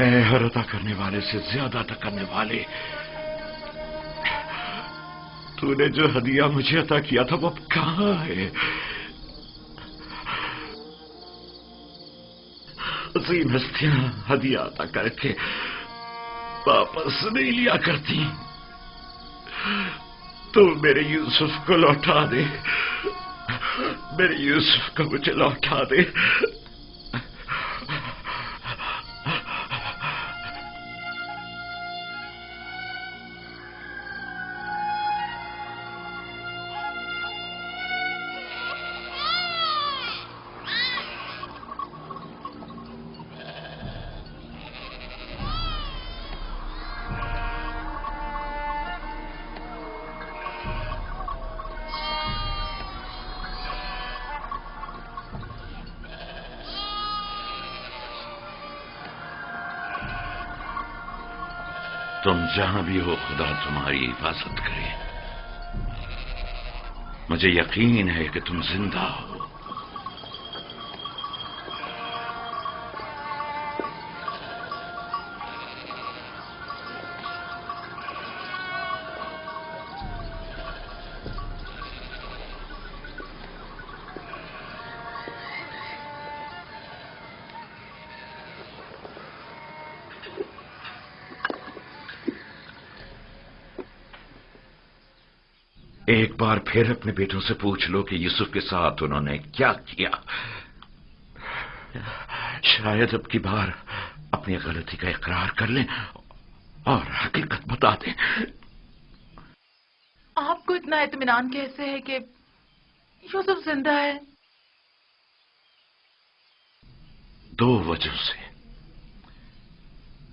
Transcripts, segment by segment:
اے ہر عطا کرنے والے سے زیادہ عطا کرنے والے، تو نے جو ہدیہ مجھے عطا کیا تھا وہ اب کہاں ہے؟ عظیم ہستیاں ہدیہ عطا کر کے واپس نہیں لیا کرتی، تو میرے یوسف کو لوٹا دے، میرے یوسف کو مجھے لوٹا دے۔ تم جہاں بھی ہو خدا تمہاری حفاظت کرے۔ مجھے یقین ہے کہ تم زندہ ہو۔ ایک بار پھر اپنے بیٹوں سے پوچھ لو کہ یوسف کے ساتھ انہوں نے کیا کیا۔ شاید اب کی بار اپنی غلطی کا اقرار کر لیں اور حقیقت بتا دیں۔ آپ کو اتنا اطمینان کیسے ہے کہ یوسف زندہ ہے؟ دو وجہ سے،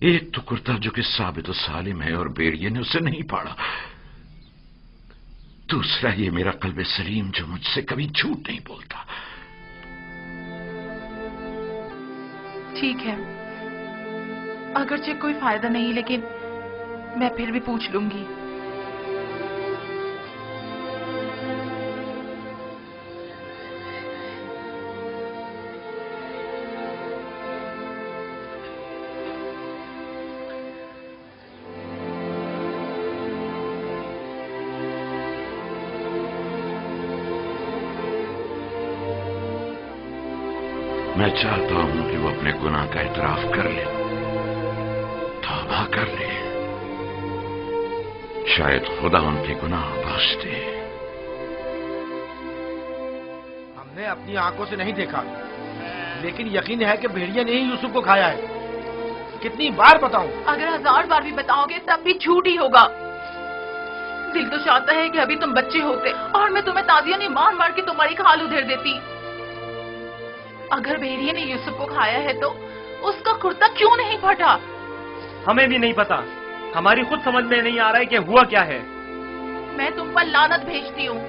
ایک تو کرتا جو کہ ثابت و سالم ہے اور بیڑیے نے اسے نہیں پاڑا، دوسرا یہ میرا قلب سلیم جو مجھ سے کبھی جھوٹ نہیں بولتا۔ ٹھیک ہے، اگرچہ کوئی فائدہ نہیں، لیکن میں پھر بھی پوچھ لوں گی۔ میں چاہتا ہوں کہ وہ اپنے گناہ کا اعتراف کر لے، توبہ کر لے، شاید خدا ان کے گناہ بخش دے۔ ہم نے اپنی آنکھوں سے نہیں دیکھا، لیکن یقین ہے کہ بھیڑیا نے ہی یوسف کو کھایا ہے۔ کتنی بار بتاؤں؟ اگر 1000 بار بھی بتاؤ گے تب بھی جھوٹ ہی ہوگا۔ دل تو چاہتا ہے کہ ابھی تم بچے ہوتے اور میں تمہیں تازیاں نہیں مار مار کے تمہاری کھال ادھیر دیتی۔ اگر بھیڑیے نے یوسف کو کھایا ہے تو اس کا کرتا کیوں نہیں پھٹا؟ ہمیں بھی نہیں پتا، ہماری خود سمجھ میں نہیں آ رہا ہے کہ ہوا کیا ہے۔ میں تم پر لعنت بھیجتی ہوں،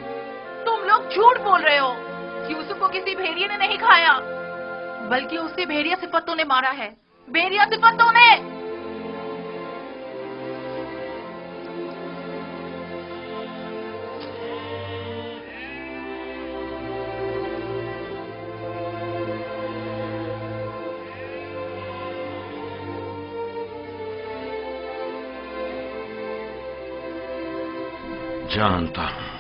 تم لوگ جھوٹ بول رہے ہو۔ یوسف کو کسی بھیڑیے نے نہیں کھایا، بلکہ اسے بھیڑیا صفتوں نے مارا ہے، بھیڑیا صفتوں نے۔ جانتا ہوں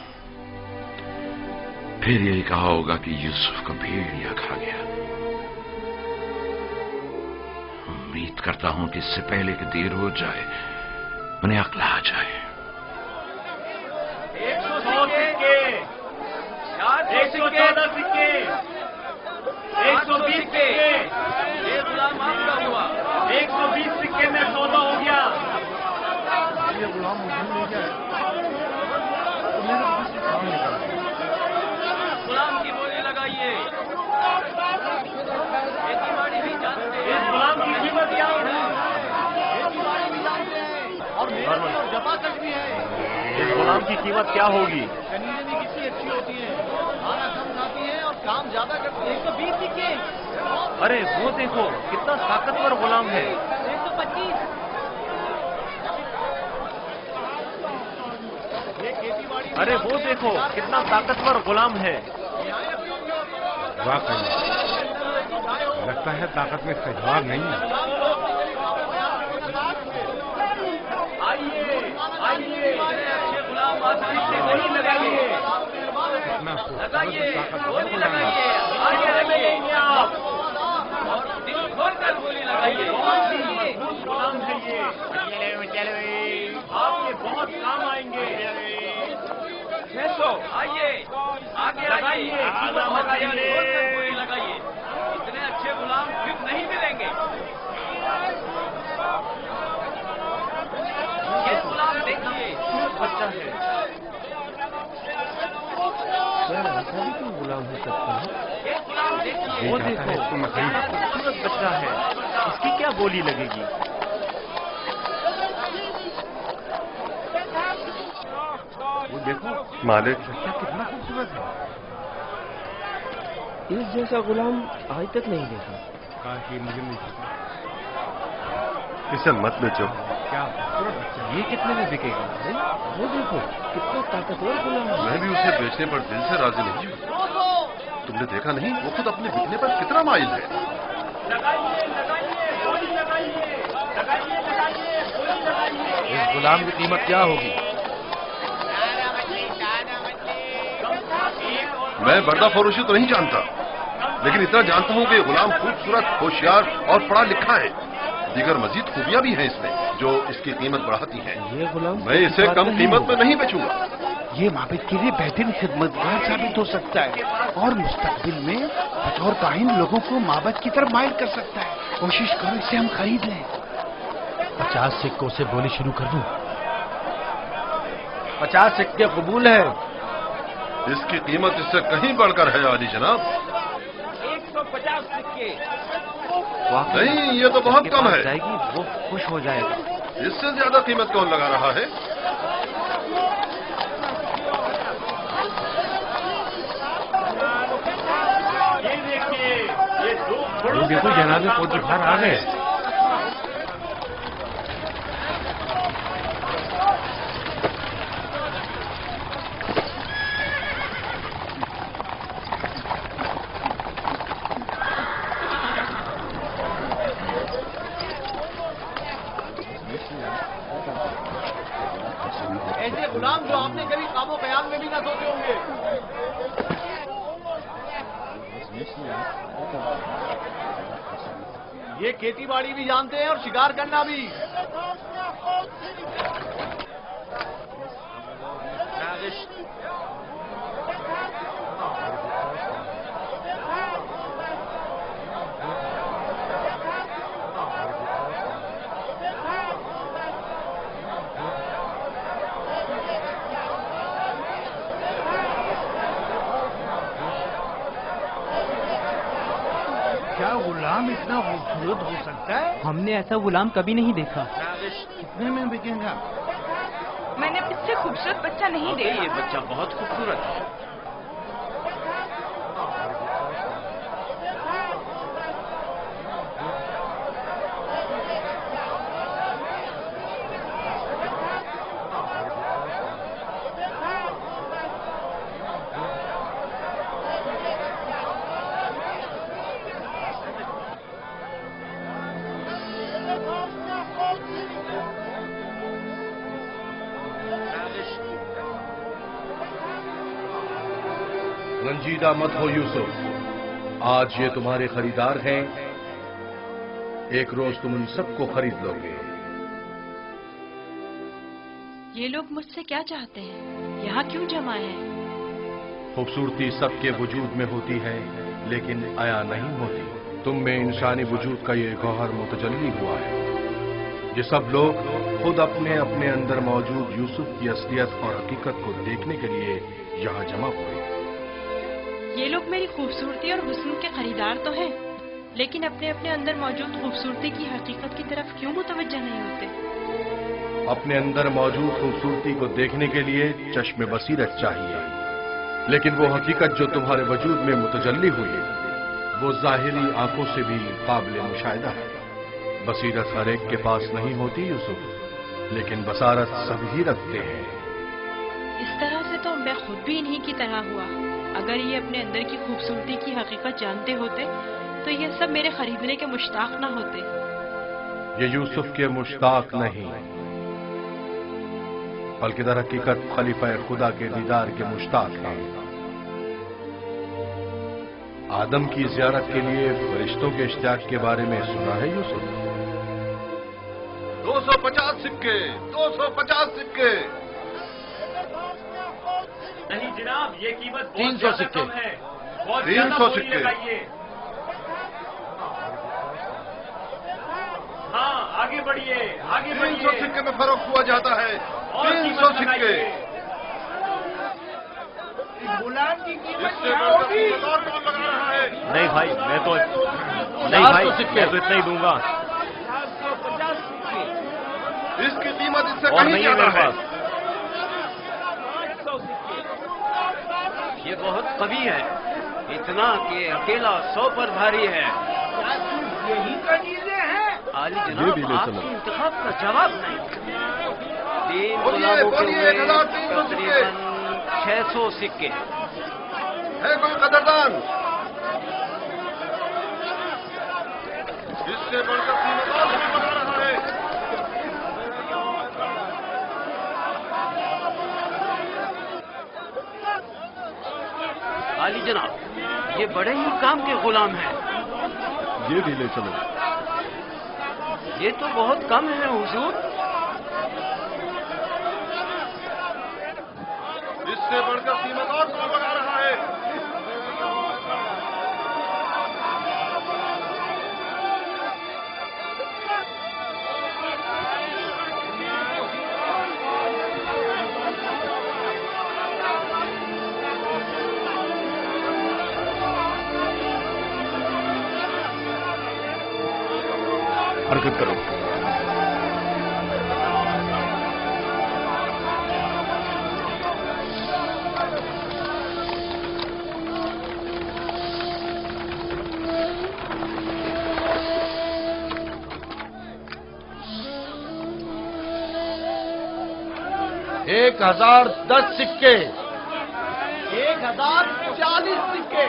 پھر یہی کہا ہوگا کہ یوسف کو بھیڑیا کھا گیا۔ امید کرتا ہوں کہ اس سے پہلے کہ دیر ہو جائے انہیں عقل آ جائے۔ 114 سکے، 120 سکے، 120 سکے میں سودا ہو گیا۔ غلام کی بولی لگائیے۔ اس غلام کی قیمت کیا ہے؟ اور جفا تک بھی ہے۔ اس غلام کی قیمت کیا ہوگی؟ کنیزیں بھی کتنی اچھی ہوتی ہیں، کھانا کم کھاتی ہیں اور کام زیادہ کرتی ہیں۔ 120 سکے۔ ارے وہ دیکھو کتنا طاقتور غلام ہے۔ 125۔ ارے وہ دیکھو کتنا طاقتور غلام ہے۔ واقعی لگتا ہے طاقت میں استحباب نہیں ہے۔ बहुत काम आएंगे। 600 आइए आगे लगाइए, लगाइए। इतने अच्छे गुलाम फिर नहीं मिलेंगे। ये गुलाम देखिए, बच्चा है। गुलाम हो सकता है। ये गुलाम देखिए। वो देखो, कितना खूबसूरत बच्चा है। इसकी क्या बोली लगेगी? वो देखो मालिक, बच्चा कितना खूबसूरत है। इस जैसा गुलाम आज तक नहीं देखा। काश ये मुझे मिल सका। इसे मत बेचो। क्या खूबसूरत बच्चा। ये कितने में बिकेगा? वो देखो कितना ताकतवर गुलाम है। मैं भी उसे बेचने पर दिल से राजी नहीं हूँ। तुमने देखा नहीं, वो खुद अपने बिकने पर कितना माइल है। लगाइए, लगाइए, बोली लगाइए, लगाइए, लगाइए, बोली लगाइए। इस गुलाम की कीमत क्या होगी? मैं बर्दा फरोशी तो नहीं जानता, लेकिन इतना जानता हूँ कि ये गुलाम खूबसूरत, होशियार और पढ़ा लिखा है। दीगर मजीद खूबियां भी हैं इसमें जो इसकी कीमत बढ़ाती हैं। ये गुलाम मैं इसे कम कीमत में नहीं बेचूंगा। ये माबिद के लिए बेहतरीन खिदमतगार साबित हो सकता है और मुस्तकबिल में बतौर काहिन लोगों को माबद की तरफ माइल कर सकता है। कोशिश करो इसे हम खरीद लें। 50 सिक्कों से बोली शुरू कर दूं। 50 सिक्के कबूल है। इसकी कीमत इससे कहीं बढ़कर है आली जनाब। 150 सिक्के। नहीं, ये तो बहुत कम है। जाएगी वो खुश हो जाएगा। इससे ज्यादा कीमत कौन लगा रहा है? ये देखिए, ये दो घोड़ों से देखो जनाबे फौज बाहर आ गए। ऐसे गुलाम जो आपने कभी काबो कयाम में भी ना सोचे होंगे। ये खेती बाड़ी भी जानते हैं और शिकार करना भी। क्या गुलाम इतना खूबसूरत हो सकता है? हमने ऐसा गुलाम कभी नहीं देखा। कितने में बिकेगा? मैंने इससे खूबसूरत बच्चा नहीं देखा। ये बच्चा बहुत खूबसूरत है। रंजीदा मत हो यूसुफ, आज ये तुम्हारे खरीदार हैं। एक रोज तुम उन सबको खरीद लोगे। ये लोग मुझसे क्या चाहते हैं? यहाँ क्यों जमा है? खूबसूरती सबके वजूद में होती है लेकिन आया नहीं होती। तुम में इंसानी वजूद का ये गौहर मुतजल्ली हुआ है। ये सब लोग खुद अपने अपने अंदर मौजूद यूसुफ की असलियत और हकीकत को देखने के लिए यहाँ जमा हुए। ये लोग मेरी खूबसूरती और हुस्न के खरीदार तो हैं, लेकिन अपने अपने अंदर मौजूद खूबसूरती की हकीकत की तरफ क्यों मुतवज्जह नहीं होते? अपने अंदर मौजूद खूबसूरती को देखने के लिए चश्मे बसीरत चाहिए, लेकिन वो हकीकत जो तुम्हारे वजूद में मुतजल्ली हुई है वो जाहिरी आंखों से भी काबिल मुशाहिदा है। बसीरत हर एक के पास नहीं होती यूसुफ, लेकिन बसारत सभी रखते हैं। इस तरह से तो मैं खुद भी इन्हीं की तरह हुआ। अगर ये अपने अंदर की खूबसूरती की हकीकत जानते होते तो ये सब मेरे खरीदने के मुश्ताक ना होते। ये यूसुफ के मुश्ताक नहीं, बल्कि दर हकीकत खलीफा खुदा के दीदार के मुश्ताक हैं। आदम की जियारत के लिए फरिश्तों के इश्तियाक के बारे में सुना है यूसुफ? 250 सिक्के, 250 सिक्के। नहीं जनाब, ये कीमत 300 सिक्के है, बहुत 300 सिक्के। हाँ, आगे बढ़िए, आगे 300 सिक्के में फर्क हुआ जाता है। 300 सिक्के। गुलाम की कीमत इससे क्या बढ़कर होगी? कीमत और कौन लगा रहा है? नहीं भाई, मैं तो इतना ही दूंगा। 450 सिक्के। इसकी कीमत इससे और कहीं नहीं है ज्यादा मेरे है। पास। 500 सिक्के। ये बहुत कवि है, इतना कि अकेला 100 पर भारी है। क्या सिर्फ यही कनीजे हैं? आली ये जनाब, भी ले आपके चलो। इंतखाब का जवाब नहीं। 3 बोलिए, गुलामों के बोलिए, हुए 1300 सिक्के। तकरीबन 600 सिक्के। है कोई कदरदान? इससे बढ़कर कीमत और भी बढ़ा रहा है। आली जनाब, ये बड़े ही काम के गुलाम हैं। ये भी ले चलो। ये तो बहुत कम है हुजूर। इससे बढ़कर कीमत और कौन लगा रहा है? हरकत करो। एक 1010 सिक्के। 1040 सिक्के।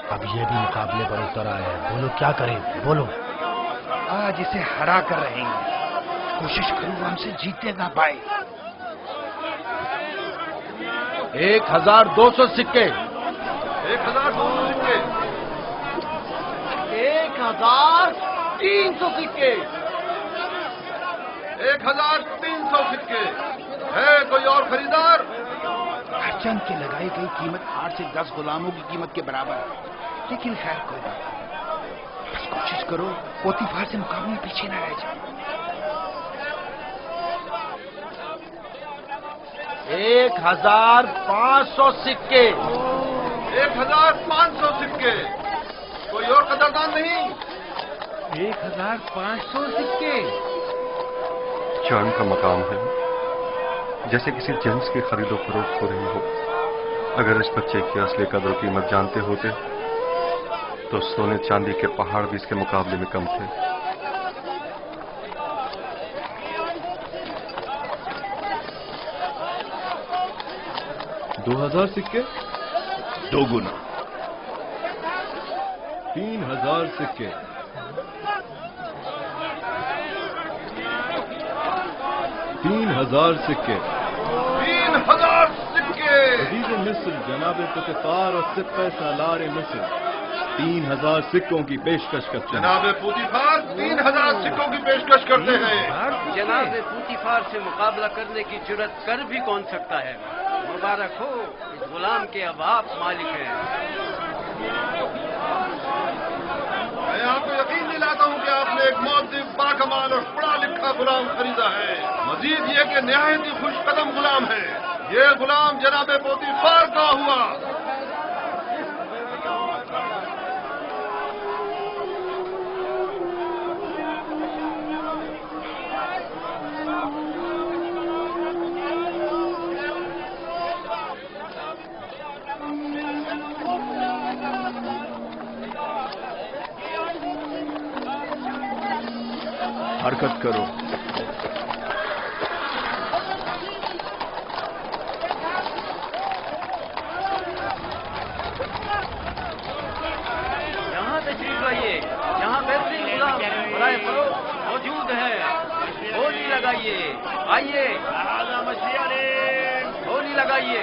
अब ये भी मुकाबले पर उतर आया है। बोलो क्या करें, बोलो। आज इसे हरा कर रहेंगे। कोशिश करूँ हमसे जीतने ना पाए। 1200 सिक्के। 1200 सिक्के। 1300 सिक्के। 1300 सिक्के। है कोई और खरीदार? हरचंद की लगाई गई कीमत 8 से 10 गुलामों की कीमत के बराबर है। लेकिन खैर कोई बात नहीं। बस कोशिश करो पोतीफार से मुकाबले में पीछे न रह जाए। 1500 सिक्के। 1500 सिक्के। कोई और कदरदान नहीं? 1500 सिक्के। चांद का मकाम है, जैसे किसी जिन्स की खरीदो फरोख्त हो रही हो। अगर इस बच्चे की असली कदर कीमत जानते होते तो सोने चांदी के पहाड़ भी इसके मुकाबले में कम थे। दो 2000 सिक्के। 2 गुना। 3000 सिक्के। 3000 सिक्के। 3000 सिक्के। अजीज मिस्र जनाब पुतिफार और सिक्के सालार मिस्र 3000 सिक्कों की पेशकश करते हैं। जनाब पुतिफार 3000 सिक्कों की पेशकश करते हैं। जनाब पुतिफार से मुकाबला करने की जुर्रत कर भी कौन सकता है। मुबारक हो, इस गुलाम के अब आप मालिक हैं। मैं आपको यकीन दिलाता हूं कि आपने एक मौद्दिब, बाकमाल और पढ़ा लिखा गुलाम खरीदा है। मजीद ये कि निहायत ही खुश कदम गुलाम है। ये गुलाम जनाब पोतीफार का हुआ। हरकत करो। यहाँ तशरीफ लाइए, यहाँ बेहतरीन गुलाम बराए फरोख्त मौजूद है। होली लगाइए, आइए होली लगाइए।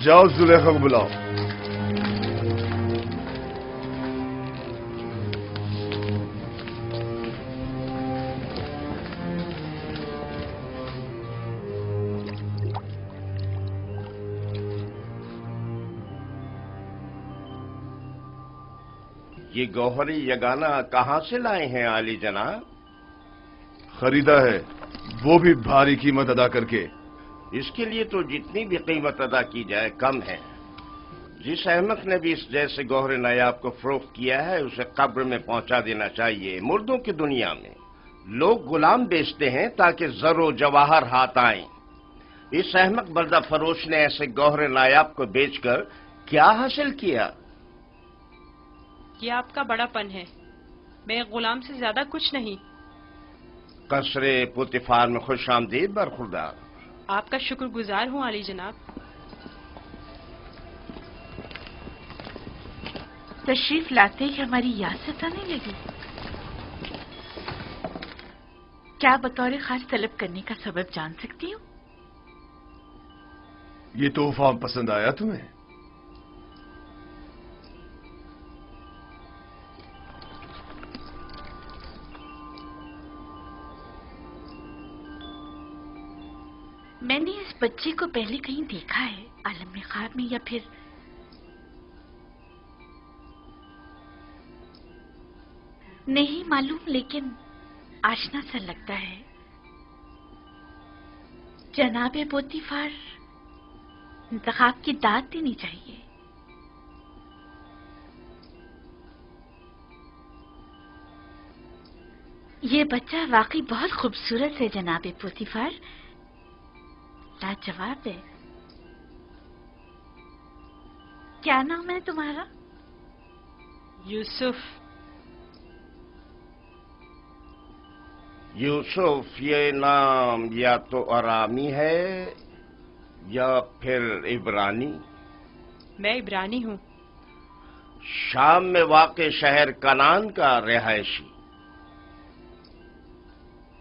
जाओ जुलेखा को बुलाओ। ये गौहरी यगाना कहाँ से लाए हैं आली जनाब? खरीदा है, वो भी भारी कीमत अदा करके। इसके लिए तो जितनी भी कीमत अदा की जाए कम है। जिस अहमक ने भी इस जैसे गौहरे नायाब को फरोख्त किया है उसे कब्र में पहुंचा देना चाहिए। मुर्दों की दुनिया में लोग गुलाम बेचते हैं ताकि जरो जवाहर हाथ आए। इस अहमक बर्दा फरोश ने ऐसे गौहरे नायाब को बेचकर क्या हासिल किया? ये आपका बड़ापन है, मैं गुलाम से ज्यादा कुछ नहीं। कसरे पुतिफार में खुश आमदीद बरखुरदार। आपका शुक्रगुजार हूँ आली जनाब। तशरीफ लाते ही हमारी याद सताने लगी। क्या बतौर खास तलब करने का सबब जान सकती हूँ? ये तोहफा पसंद आया तुम्हें? मैंने इस बच्चे को पहले कहीं देखा है, आलम में ख्वाब में या फिर नहीं मालूम, लेकिन आशना सा लगता है। जनाबे पोतीफार इंतखाब की दाद देनी चाहिए। ये बच्चा वाकई बहुत खूबसूरत है जनाबे पोतीफार, लाजवाब है। क्या नाम है तुम्हारा? यूसुफ। यूसुफ ये नाम या तो अरामी है या फिर इब्रानी। मैं इब्रानी हूँ। शाम में वाक़े शहर कनान का रिहायशी।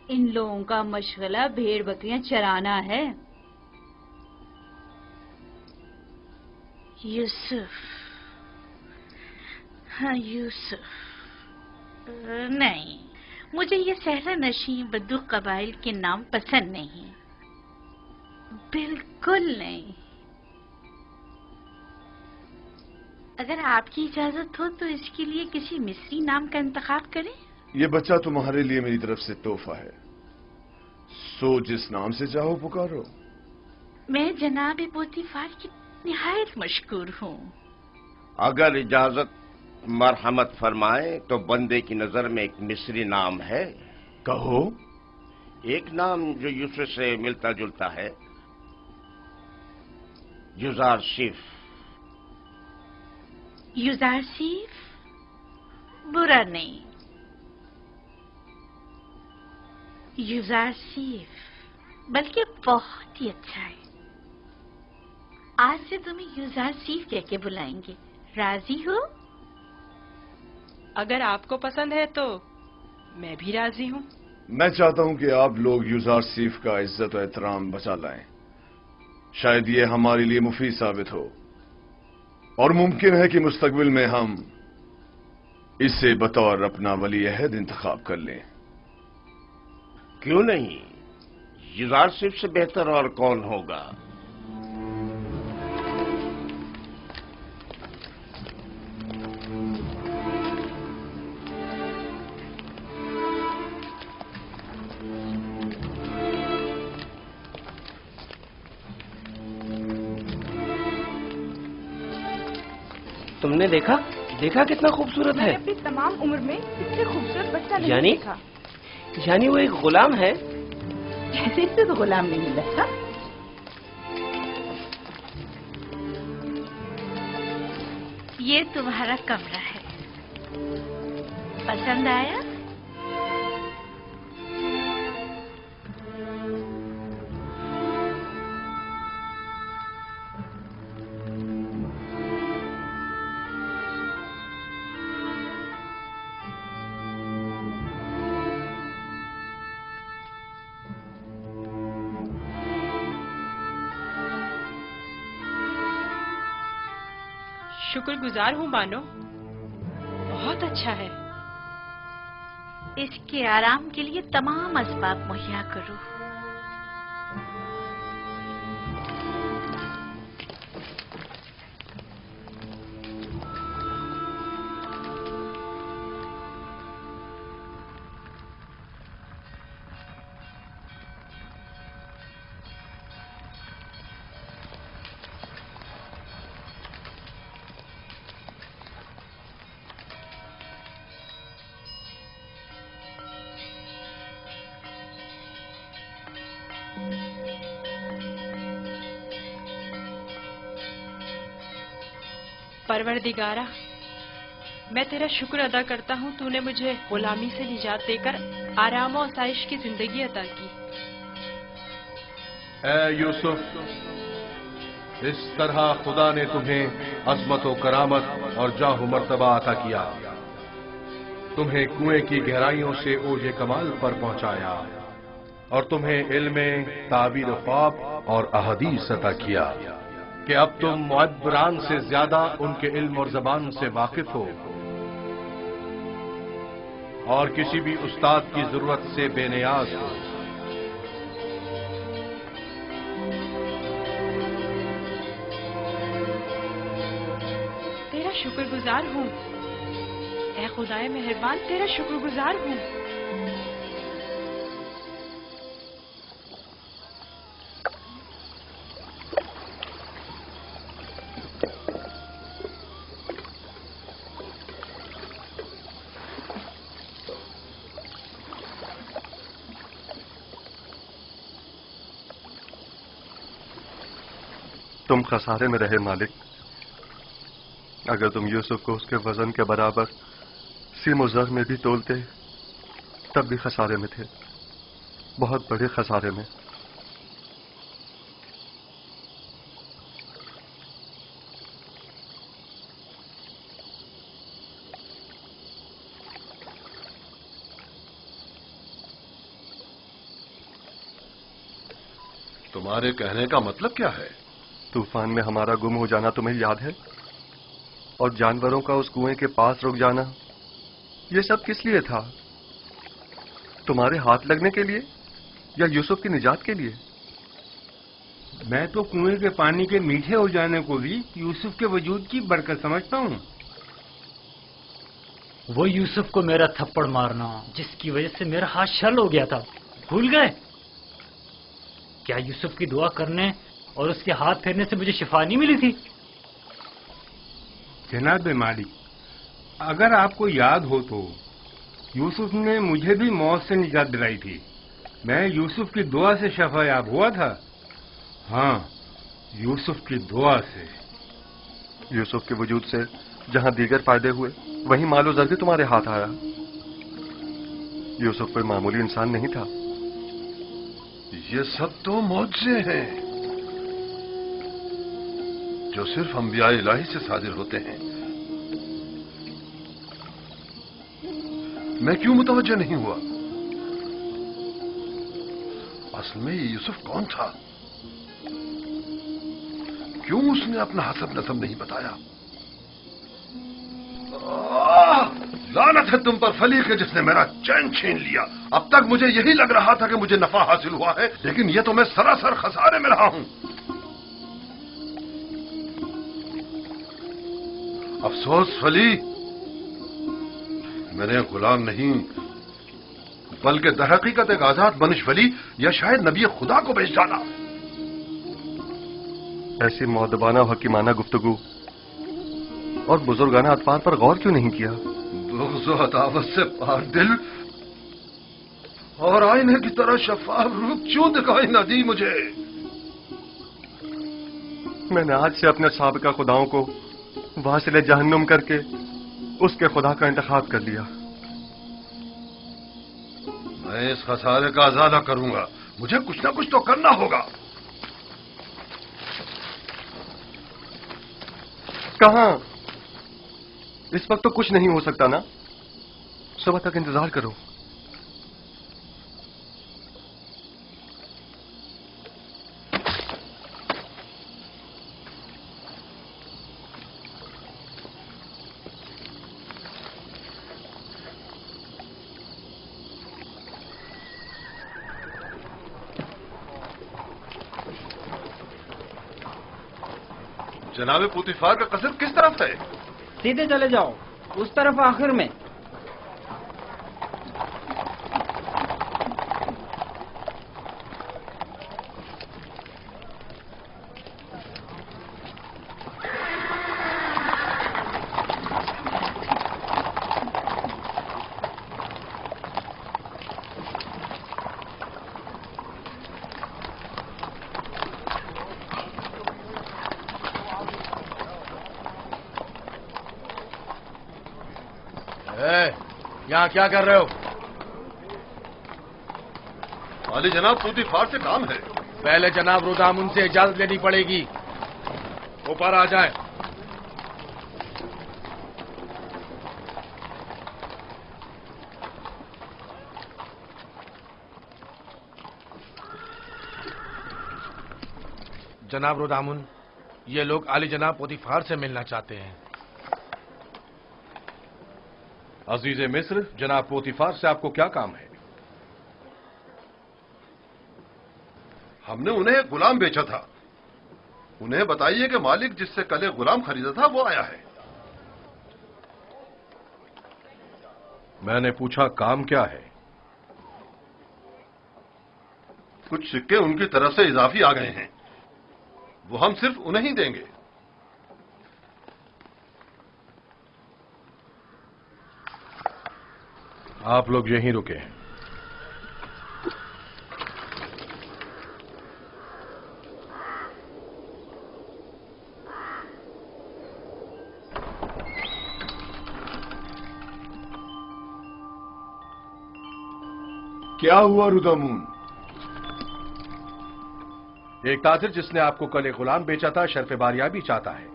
इन लोगों का मशगला भेड़ बकरियां चराना है। यूसुफ, हाँ यूसुफ। नहीं, मुझे ये सहरा नशी बद्दू कबाइल के नाम पसंद नहीं, बिल्कुल नहीं। अगर आपकी इजाजत हो तो इसके लिए किसी मिस्री नाम का इंतखाब करें। ये बच्चा तुम्हारे लिए मेरी तरफ से तोहफा है, सो जिस नाम से चाहो पुकारो। मैं जनाब पोतीफार की निहायत मशकूर हूँ। अगर इजाजत मरहमत फरमाए तो बंदे की नजर में एक मिस्री नाम है। कहो। एक नाम जो यूसुफ से मिलता जुलता है, युजारशिफ। युजारशिफ बुरा नहीं, युजारशिफ बल्कि बहुत ही अच्छा है। आज से तुम्हें युजारशिफ कह के बुलाएंगे, राजी हो? अगर आपको पसंद है तो मैं भी राजी हूँ। मैं चाहता हूं कि आप लोग युजारशिफ का इज्जत और एहतराम बचा लाएं। शायद ये हमारे लिए मुफीद साबित हो और मुमकिन है कि मुस्तकबिल में हम इसे बतौर अपना वली अहद इंतखाब कर लें। क्यों नहीं, युजारशिफ से बेहतर और कौन होगा। तुमने देखा कितना खूबसूरत है। मैंने अपनी तमाम उम्र में इससे खूबसूरत बच्चा नहीं देखा। यानी वो एक गुलाम है। जैसे इसे तो गुलाम नहीं मिला था। ये तुम्हारा कमरा है, पसंद आया? शुक्र गुजार हूँ मानो, बहुत अच्छा है। इसके आराम के लिए तमाम असबाब मुहैया करो। परवरदिगारा, मैं तेरा शुक्र अदा करता हूँ, तूने मुझे गुलामी से निजात देकर आराम और आसाइश की जिंदगी अता की। ऐ यूसुफ, इस तरह खुदा ने तुम्हें अजमत व करामत और जाह मर्तबा अता किया, तुम्हें कुएं की गहराइयों से ओजे कमाल पर पहुंचाया और तुम्हें इल्म ताबीर ख्वाब और अहदीस अता किया कि अब तुम मुअब्बरान से ज्यादा उनके इल्म और जबान से वाकिफ हो और किसी भी उस्ताद की जरूरत से बेनियाज हो। तेरा शुक्रगुजार हूँ, ऐ खुदाए मेहरबान, तेरा शुक्रगुजार हूँ। तुम खसारे में रहे मालिक। अगर तुम यूसुफ को उसके वजन के बराबर सीम-ओ-ज़र में भी तोलते तब भी खसारे में थे, बहुत बड़े खसारे में। तुम्हारे कहने का मतलब क्या है? तूफान में हमारा गुम हो जाना तुम्हें याद है? और जानवरों का उस कुएं के पास रुक जाना, ये सब किस लिए था? तुम्हारे हाथ लगने के लिए या यूसुफ की निजात के लिए? मैं तो कुएं के पानी के मीठे हो जाने को भी यूसुफ के वजूद की बरकत समझता हूँ। वो यूसुफ को मेरा थप्पड़ मारना, जिसकी वजह से मेरा हाथ शल हो गया था, भूल गए? क्या यूसुफ की दुआ करने और उसके हाथ फेरने से मुझे शिफा नहीं मिली थी? जनाब मालिक, अगर आपको याद हो तो यूसुफ ने मुझे भी मौत से निजात दिलाई थी। मैं यूसुफ की दुआ से शफायाब हुआ था। हाँ, यूसुफ की दुआ से। यूसुफ के वजूद से जहां दीगर फायदे हुए, वहीं मालो ज़र भी तुम्हारे हाथ आया। यूसुफ कोई मामूली इंसान नहीं था। ये सब तो मौजज़े हैं जो सिर्फ अंबिया इलाही से सादिर होते हैं। मैं क्यों मुतवज्जह नहीं हुआ? असल में ये यूसुफ कौन था? क्यों उसने अपना हसब नसब नहीं बताया? लानत है तुम पर फली के जिसने मेरा चैन छीन लिया। अब तक मुझे यही लग रहा था कि मुझे नफा हासिल हुआ है, लेकिन यह तो मैं सरासर खसारे में रहा हूं। अफसोस फली, मैंने गुलाम नहीं बल्कि दरहकीकत एक आजाद बनिश वली या शायद नबी खुदा को बेच डाला। ऐसी मौदबाना और हकीमाना गुफ्तगू और बुजुर्गाना अतफार पर गौर क्यों नहीं किया? बुग़्ज़ व अदावत से पार दिल और आईने की तरह शफाफ रूप क्यों दिखाई न दी मुझे? मैंने आज से अपने साबिका खुदाओं को वासिले जहन्नुम करके उसके खुदा का इंतखाब कर लिया। मैं इस खसारे का अज़ाला करूंगा। मुझे कुछ ना कुछ तो करना होगा। कहां? इस वक्त तो कुछ नहीं हो सकता ना। सुबह तक इंतजार करो। जनाब पुतिफार का कसर किस तरफ है? सीधे चले जाओ, उस तरफ आखिर में। यहाँ क्या कर रहे हो? वाली जनाब पुतिफार से काम है। पहले जनाब रुदामुन से इजाजत लेनी पड़ेगी। ऊपर आ जाए। जनाब रुदामुन, ये लोग आली जनाब पुतिफार से मिलना चाहते हैं। अजीज मिस्र, जनाब पोतीफार से आपको क्या काम है? हमने उन्हें एक गुलाम बेचा था। उन्हें बताइए कि मालिक जिससे कल एक गुलाम खरीदा था वो आया है। मैंने पूछा काम क्या है? कुछ सिक्के उनकी तरफ से इजाफी आ गए हैं, वो हम सिर्फ उन्हें ही देंगे। आप लोग यहीं रुके हैं। क्या हुआ रुदामुन? एक ताजिर जिसने आपको कल एक गुलाम बेचा था शर्फ बारियाबी चाहता है।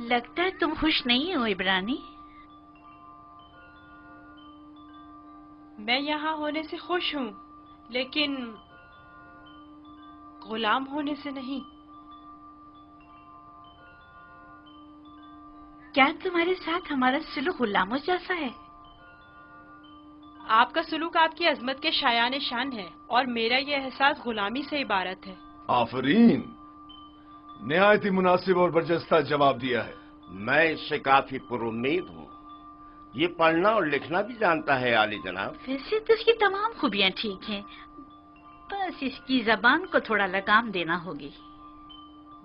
लगता है तुम खुश नहीं हो इब्रानी। मैं यहाँ होने से खुश हूँ, लेकिन गुलाम होने से नहीं। क्या तुम्हारे साथ हमारा सलूक गुलामों जैसा है? आपका सलूक आपकी अजमत के शायान शान है और मेरा ये एहसास गुलामी से इबारत है। आफरीन, निहायत ही मुनासिब और बरजस्ता जवाब दिया है। मैं इससे काफी पुरुम्मीद हूँ। ये पढ़ना और लिखना भी जानता है आली जनाब। वैसे तो इसकी तमाम खूबियाँ ठीक हैं, बस इसकी जबान को थोड़ा लगाम देना होगी।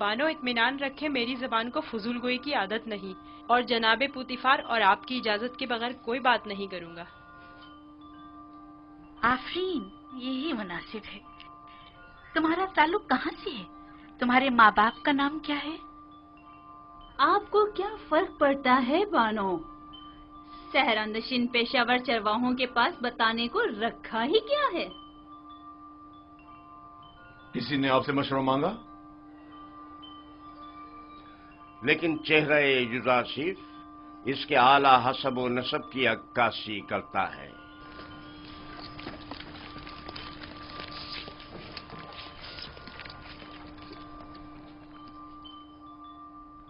बानो इत्मीनान रखे, मेरी जबान को फजूल गोई की आदत नहीं और जनाबे पुतिफार और आपकी इजाजत के बगैर कोई बात नहीं करूँगा। आफरीन, यही मुनासिब है। तुम्हारा ताल्लुक कहाँ से है? तुम्हारे माँ बाप का नाम क्या है? आपको क्या फर्क पड़ता है बानो? सहरानशीन पेशावर चरवाहों के पास बताने को रखा ही क्या है? किसी ने आपसे मशवरा मांगा? लेकिन चेहरा जुज़ासिफ इसके आला हसब व नसब की अक्कासी करता है।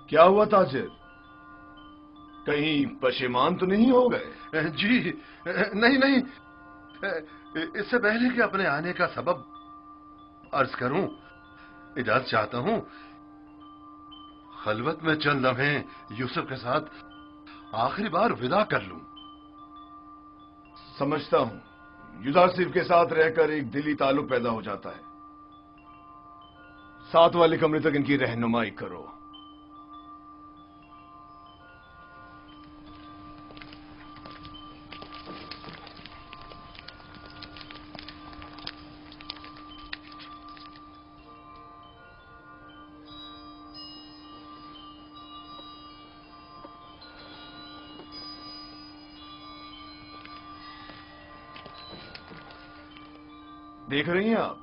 क्या हुआ ताजिर? कहीं पशेमान तो नहीं हो गए? जी नहीं नहीं, इससे पहले कि अपने आने का सबब अर्ज करूं, इजाजत चाहता हूं खलवत में चंद लम्हे यूसुफ के साथ आखिरी बार विदा कर लूं। समझता हूं युदासिफ के साथ रहकर एक दिली ताल्लुक पैदा हो जाता है। साथ वाले कमरे तक इनकी रहनुमाई करो। देख रही हैं आप,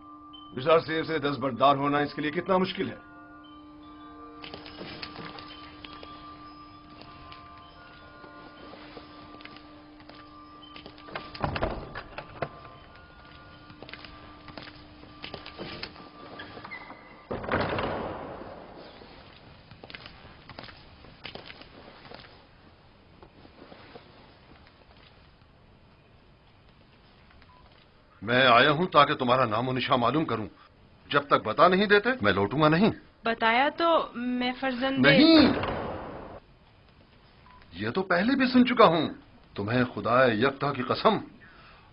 गुजार से दस्तबरदार होना इसके लिए कितना मुश्किल है। मैं आया हूं ताकि तुम्हारा नामो निशान मालूम करूं। जब तक बता नहीं देते मैं लौटूंगा नहीं। बताया तो मैं फर्जंदे नहीं, ये तो पहले भी सुन चुका हूं। तुम्हें खुदा यकता की कसम,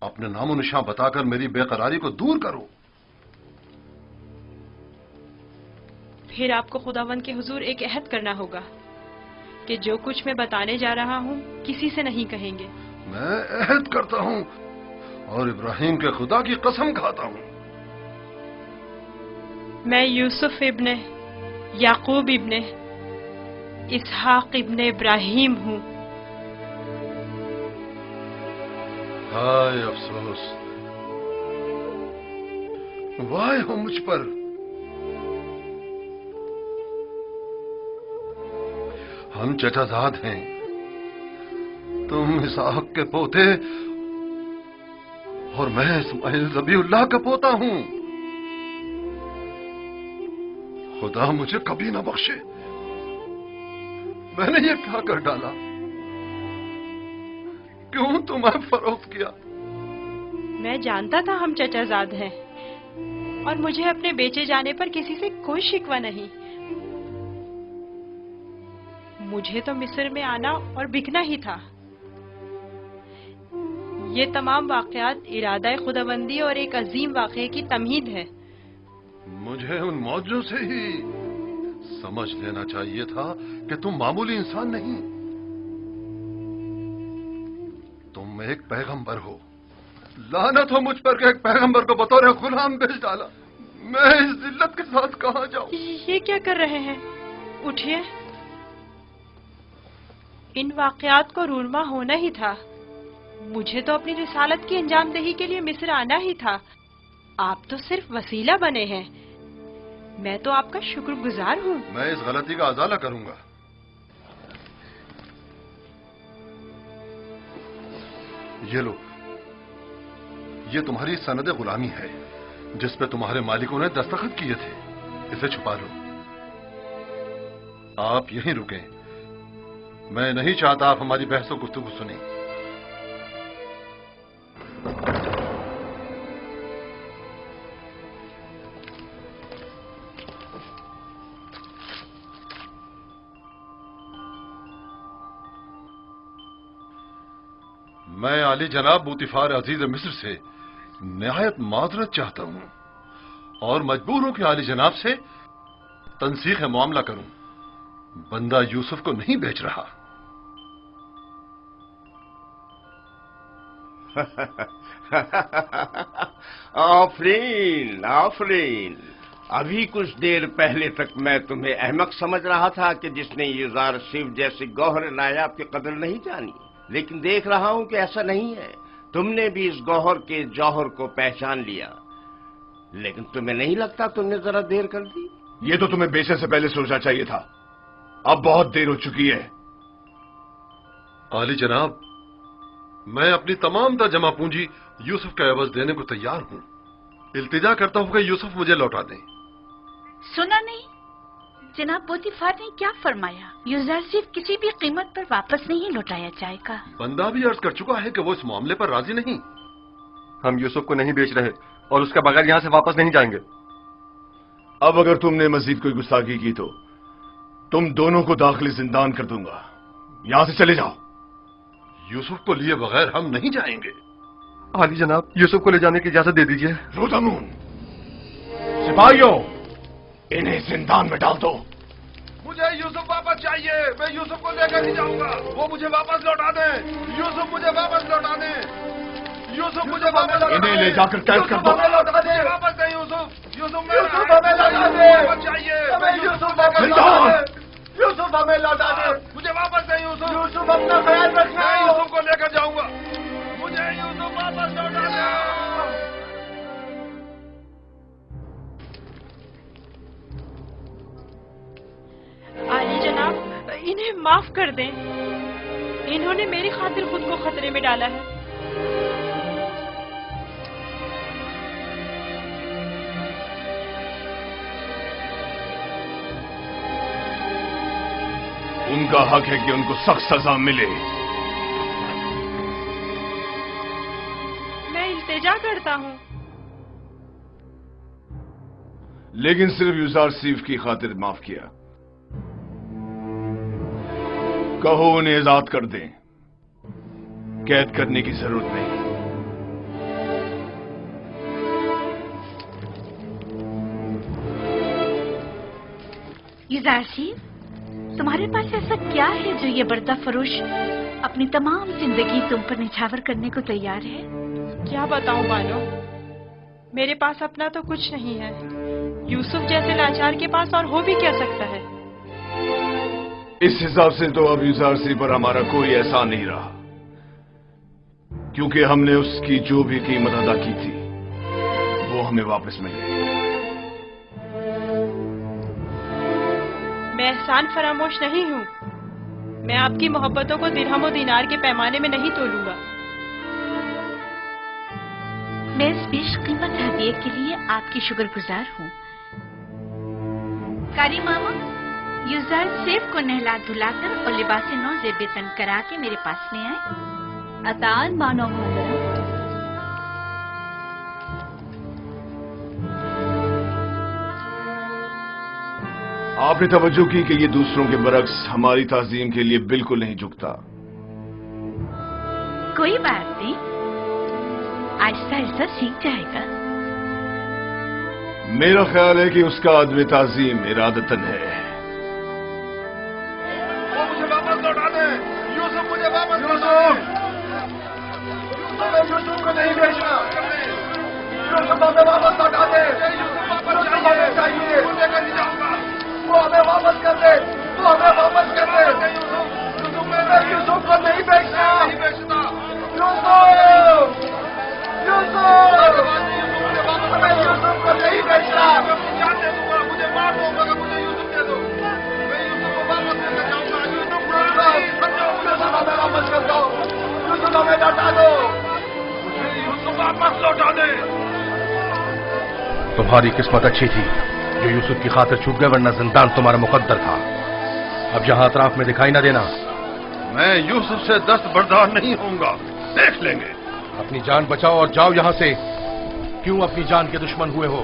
अपने नामो निशान बताकर मेरी बेकरारी को दूर करो। फिर आपको खुदावंद के हुजूर एक अहद करना होगा कि जो कुछ मैं बताने जा रहा हूँ किसी से नहीं कहेंगे। मैं अहद करता हूं और इब्राहिम के खुदा की कसम खाता हूं। मैं यूसुफ इब्ने याकूब इब्ने इसहाक इब्ने इब्राहिम हूँ। हाय अफसोस, वाह हो मुझ पर। हम चचाजाद हैं, तुम इसहाक के पोते और मैं इस्माइल ज़बीउल्लाह का पोता हूं। खुदा मुझे कभी ना बख्शे, मैंने ये क्या कर डाला? क्यों तुम्हें फरोख्त किया? मैं जानता था हम चचाजाद हैं और मुझे अपने बेचे जाने पर किसी से कोई शिकवा नहीं। मुझे तो मिस्र में आना और बिकना ही था। ये तमाम वाकयात इरादा खुदाबंदी और एक अजीम वाक़े की तमहीद है। मुझे उन मौजों से ही समझ लेना चाहिए था कि तुम मामूली इंसान नहीं, तुम एक पैगंबर हो। लानत हो मुझ पर कि एक पैगंबर को बतौर गुलाम बेच डाला। मैं इस जिल्लत के साथ कहां जाऊं? ये क्या कर रहे हैं? उठिए। इन वाकयात को रूरमा होना ही था। मुझे तो अपनी रिसालत की अंजामदही के लिए मिस्र आना ही था। आप तो सिर्फ वसीला बने हैं। मैं तो आपका शुक्रगुजार हूँ। मैं इस गलती का अजाला करूंगा। ये लो, ये तुम्हारी सनद गुलामी है जिस पे तुम्हारे मालिकों ने दस्तखत किए थे। इसे छुपा लो। आप यहीं रुकें। मैं नहीं चाहता आप हमारी बहसों गुफ्तगू सुनें। मैं आली जनाब बूतिफार अजीज मिस्र से निहायत माजरत चाहता हूं और मजबूर हूं कि आली जनाब से तनसीख मामला करूं। बंदा यूसुफ को नहीं बेच रहा। आफरीन आफरीन। अभी कुछ देर पहले तक मैं तुम्हें अहमक समझ रहा था कि जिसने ये जार शिव जैसे गौहर नायाब की कदर नहीं जानी, लेकिन देख रहा हूं कि ऐसा नहीं है। तुमने भी इस गौहर के जौहर को पहचान लिया। लेकिन तुम्हें नहीं लगता तुमने जरा देर कर दी? ये तो तुम्हें बेचने से पहले सोचना चाहिए था। अब बहुत देर हो चुकी है। आली जनाब, मैं अपनी तमाम जमा पूंजी यूसुफ का एवज देने को तैयार हूं। इल्तिजा करता हूं कि यूसुफ मुझे लौटा दें। सुना नहीं जनाब पोतीफार ने क्या फरमाया? यूसुफ किसी भी कीमत पर वापस नहीं लौटाया जाएगा। बंदा भी अर्ज कर चुका है कि वो इस मामले पर राजी नहीं। हम यूसुफ को नहीं बेच रहे और उसके बगैर यहां से वापस नहीं जाएंगे। अब अगर तुमने मजीद कोई गुस्ताखी की तो तुम दोनों को दाखिली जिंदान कर दूंगा। यहां से चले जाओ। यूसुफ को लिए बगैर हम नहीं जाएंगे। आली जनाब, यूसुफ को ले जाने की इजाजत दे दीजिए। रोदामून, सिपाहियों, इन्हें जिंदान में डाल दो। मुझे यूसुफ वापस चाहिए। मैं यूसुफ को लेकर ही जाऊंगा। वो मुझे वापस लौटा दें। यूसुफ मुझे वापस लौटा दें। यूसुफ मुझे वापस लौटा दें। इन्हें ले जाकर कैद कर दो। लौटा दें। वापस दें यूसुफ। यूसुफ हमें लौटा दें। चाहिए। यूसुफ वापस लौटा दें। यूसुफ हमें लौटा दें। मुझे वापस दें यूसुफ। यूसुफ अपना ख्याल रखना। मैं यूसुफ को लेकर जाऊंगा। मुझे यूसुफ वापस लौटा दें। आली जनाब, इन्हें माफ कर दें। इन्होंने मेरी खातिर खुद को खतरे में डाला है। उनका हक है कि उनको सख्त सजा मिले। मैं इल्तिजा करता हूँ। लेकिन सिर्फ यूसुफ की खातिर माफ किया। कहो उन्हें आजाद कर दें, कैद करने की जरूरत नहीं। यूसुफ, तुम्हारे पास ऐसा क्या है जो ये बर्दा फरोश अपनी तमाम जिंदगी तुम पर निछावर करने को तैयार है? क्या बताऊं बानो, मेरे पास अपना तो कुछ नहीं है। यूसुफ जैसे लाचार के पास और हो भी क्या सकता है? इस हिसाब से तो अब यूसुफ पर हमारा कोई एहसान नहीं रहा, क्योंकि हमने उसकी जो भी कीमत अदा की थी वो हमें वापस मिल गई। मैं एहसान फरामोश नहीं हूँ। मैं आपकी मोहब्बतों को दिरहम और दीनार के पैमाने में नहीं तोलूंगा। मैं इस बेशकीमत हदिये के लिए आपकी शुक्रगुजार हूँ। कारी मामा, यूसुफ को नहला धुलाकर और लिबास नौ ज़ेब तन करा के मेरे पास ले आए। अतान मानो मुहतरम। आपने तवज्जो की कि ये दूसरों के बरक्स हमारी ताजीम के लिए बिल्कुल नहीं झुकता। कोई बात नहीं, आहिस्ता आहिस्ता सीख जाएगा। मेरा ख्याल है कि उसका अदब ताजीम इरादतन है। वो मुझे वापस लौटा दे। यूसुफ मुझे वापस लौटा दे। यूसुफ को नहीं भेजना। यूसुफ हमें वापस लौटा दे। यूसुफ वापस चाहिए। मुझे लेकर नहीं जाऊंगा। वो हमें वापस कर दे। वो हमें वापस कर दे। यूसुफ को नहीं बेचना। नहीं बेचना। यूसुफ यूसुफ को नहीं बेचना। जान दे दूंगा, मुझे मार दो मगर मुझे यूसुफ दे दो। मैं यूसुफ को वापस लेकर जाऊंगा। यूसुफ हमें वापस कर दो। यूसुफ हमें लौटा दो। मुझे यूसुफ वापस लौटा दे। तुम्हारी किस्मत अच्छी थी जो यूसुफ की खातिर छूट गए, वरना जिंदान तुम्हारा मुकद्दर था। अब यहां अतराफ में दिखाई ना देना। मैं यूसुफ से दस्तबरदार नहीं होऊंगा, देख लेंगे। अपनी जान बचाओ और जाओ यहां से। क्यों अपनी जान के दुश्मन हुए हो?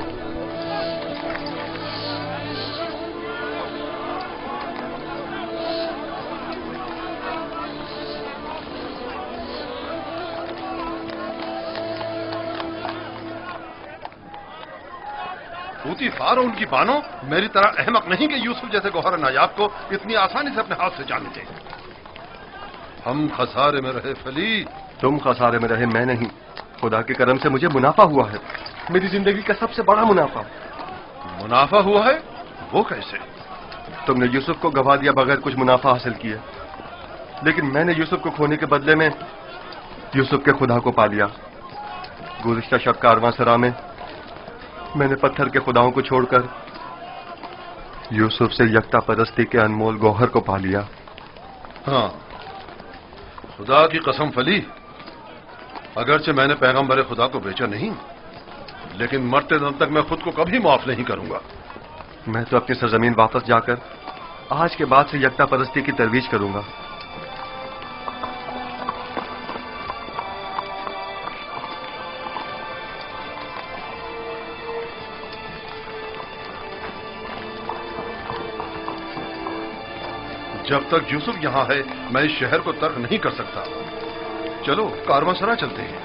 पूतीफार और उनकी बानो मेरी तरह अहमक नहीं कि यूसुफ जैसे गौहर नायाब को इतनी आसानी से अपने हाथ से जाने दें। हम खसारे में रहे फली। तुम खसारे में रहे, मैं नहीं। खुदा के करम से मुझे मुनाफा हुआ है, मेरी जिंदगी का सबसे बड़ा मुनाफा। मुनाफा हुआ है? वो कैसे? तुमने यूसुफ को गवा दिया बगैर कुछ मुनाफा हासिल किया, लेकिन मैंने यूसुफ को खोने के बदले में यूसुफ के खुदा को पा लिया। गुज़िश्ता शब कारवांसरा में मैंने पत्थर के खुदाओं को छोड़कर यूसुफ से यकता परस्ती के अनमोल गौहर को पा लिया। हाँ, खुदा की कसम फली, अगरचे मैंने पैगंबर खुदा को बेचा नहीं, लेकिन मरते दम तक मैं खुद को कभी माफ नहीं करूंगा। मैं तो अपनी सरजमीन वापस जाकर आज के बाद से यकता परस्ती की तरवीज करूंगा। जब तक यूसुफ यहां है मैं इस शहर को तर्क नहीं कर सकता। चलो कारवांसरा चलते हैं।